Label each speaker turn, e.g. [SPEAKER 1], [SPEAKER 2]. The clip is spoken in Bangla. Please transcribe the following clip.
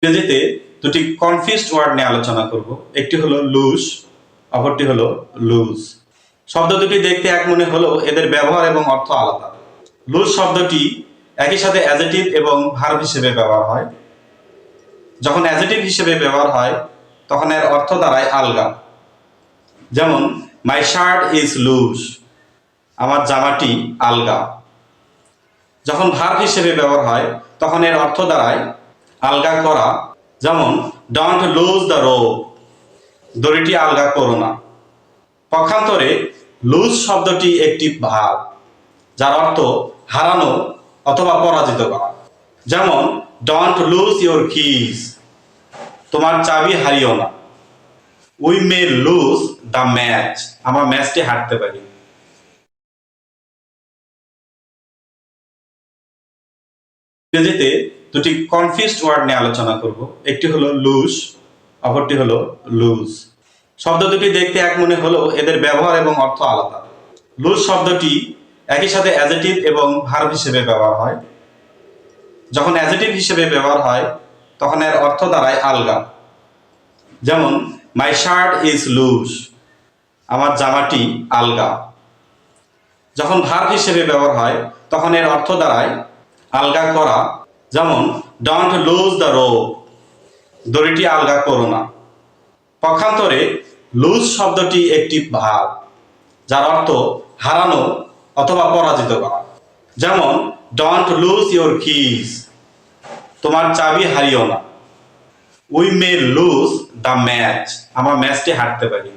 [SPEAKER 1] ইংরেজিতে দুটি কনফিউজড ওয়ার্ড নিয়ে আলোচনা করব। একটি হলো লুজ, অপরটি হলো লুজ। শব্দ দুটি দেখতে এক মনে হলেও এদের ব্যবহার এবং অর্থ আলাদা। লুজ শব্দটি একই সাথে অ্যাডজেক্টিভ এবং ভার্ব হিসেবে ব্যবহার হয়। যখন অ্যাডজেক্টিভ হিসেবে ব্যবহার হয় তখন এর অর্থ দাঁড়ায় আলগা। যেমন মাই শার্ট ইজ লুজ, আমার জামাটি আলগা। যখন ভার্ব হিসেবে ব্যবহার হয় তখন এর অর্থ দাঁড়ায় আলগা করা। যেমন ডোন্ট লুজ দ্য রোপ, দড়িটি আলগা করো না। পক্ষান্তরে লুজ শব্দটি একটি ভার্ব যার অর্থ হারানো অথবা পরাজিত করা। যেমন ডোন্ট লুজ ইউর কিজ, তোমার চাবি হারিও না। We may lose the match, আমরা ম্যাচটি হারতে পারি। ইংরেজিতে দুটি কনফিউজড ওয়ার্ড নিয়ে আলোচনা করব। একটি হলো লুজ, অপরটি হলো লুজ। শব্দ দুটি দেখতে এক মনে হলেও এদের ব্যবহার এবং অর্থ আলাদা। লুজ শব্দটি একই সাথে অ্যাডজেক্টিভ এবং ভার্ব হিসেবে ব্যবহার হয়। যখন অ্যাডজেক্টিভ হিসেবে ব্যবহার হয় তখন এর অর্থ দাঁড়ায় আলগা। যেমন মাই শার্ট ইজ লুজ, আমার জামাটি আলগা। যখন ভার্ব হিসেবে ব্যবহার হয় তখন এর অর্থ দাঁড়ায় আলগা করা। যেমন ডোন্ট লুজ দ্য রোপ, দড়িটি আলগা করো না। পক্ষান্তরে লুজ শব্দটি একটি ভার্ব যার অর্থ হারানো অথবা পরাজিত করা। যেমন ডোন্ট লুজ ইউর কিজ, তোমার চাবি হারিও না। We may lose the match, আমরা ম্যাচটি হারতে পারি।